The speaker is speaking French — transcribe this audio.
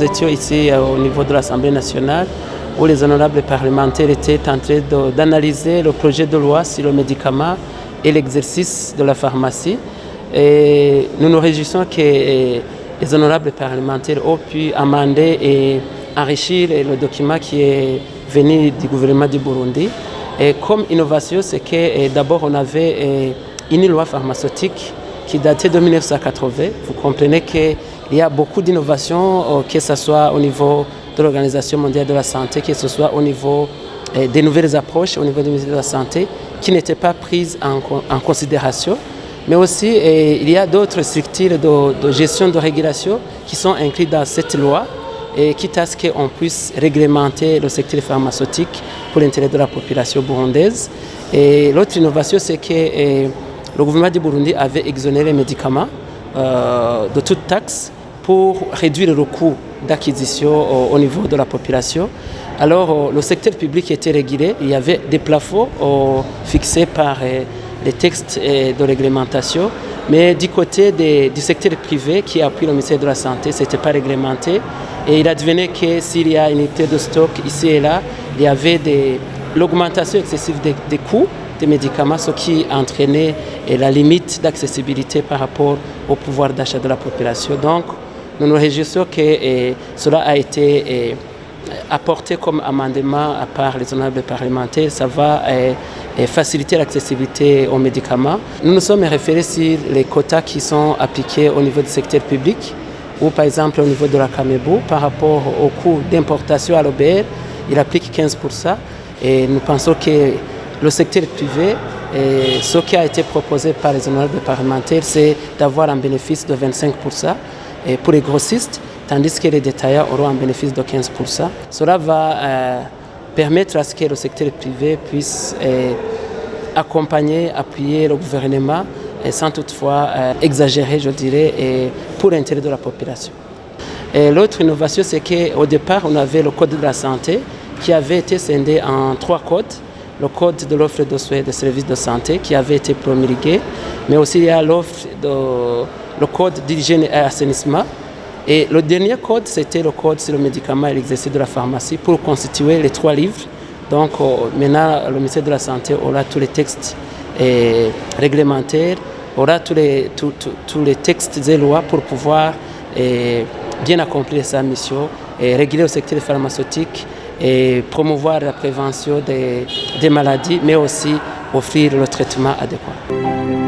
nous étions ici au niveau de l'Assemblée nationale où les honorables parlementaires étaient en train d'analyser le projet de loi sur le médicament et l'exercice de la pharmacie. Et nous nous réjouissons que les honorables parlementaires ont pu amender et enrichir le document qui est venu du gouvernement du Burundi. Et comme innovation, c'est que d'abord on avait une loi pharmaceutique qui datait de 1980. Vous comprenez qu'il y a beaucoup d'innovations, que ce soit au niveau de l'Organisation mondiale de la santé, que ce soit au niveau des nouvelles approches au niveau du ministère de la Santé, qui n'étaient pas prises en considération. Mais aussi, il y a d'autres structures de gestion de régulation qui sont incluses dans cette loi, et quitte à ce qu'on puisse réglementer le secteur pharmaceutique pour l'intérêt de la population burundaise. Et l'autre innovation, c'est que le gouvernement du Burundi avait exonéré les médicaments de toute taxe pour réduire le coût d'acquisition au niveau de la population. Alors, le secteur public était régulé, il y avait des plafonds fixés par les textes de réglementation, mais du côté du secteur privé qui appuie le ministère de la Santé, ce n'était pas réglementé. Et il advenait que s'il y a une unité de stock ici et là, il y avait l'augmentation excessive des coûts des médicaments, ce qui entraînait la limite d'accessibilité par rapport au pouvoir d'achat de la population. Donc, nous nous réjouissons que cela a été apporté comme amendement par les honorables parlementaires. Ça va faciliter l'accessibilité aux médicaments. Nous nous sommes référés sur les quotas qui sont appliqués au niveau du secteur public, ou par exemple au niveau de la Camebu, par rapport au coût d'importation à l'OBR, il applique 15%. Et nous pensons que le secteur privé, ce qui a été proposé par les honorables parlementaires, c'est d'avoir un bénéfice de 25% pour les grossistes, tandis que les détaillants auront un bénéfice de 15%. Cela va permettre à ce que le secteur privé puisse accompagner, appuyer le gouvernement, sans toutefois exagérer, je dirais, pour l'intérêt de la population. L'autre innovation, c'est qu'au départ, on avait le code de la santé qui avait été scindé en 3 codes. Le code de l'offre de soins et de services de santé qui avait été promulgué, mais aussi il y a le code d'hygiène et assainissement. Et le dernier code, c'était le code sur le médicament et l'exercice de la pharmacie pour constituer les 3 livres. Donc maintenant, le ministère de la Santé aura tous les textes réglementaires, aura tous les textes et lois pour pouvoir bien accomplir sa mission et réguler le secteur pharmaceutique et promouvoir la prévention des maladies, mais aussi offrir le traitement adéquat.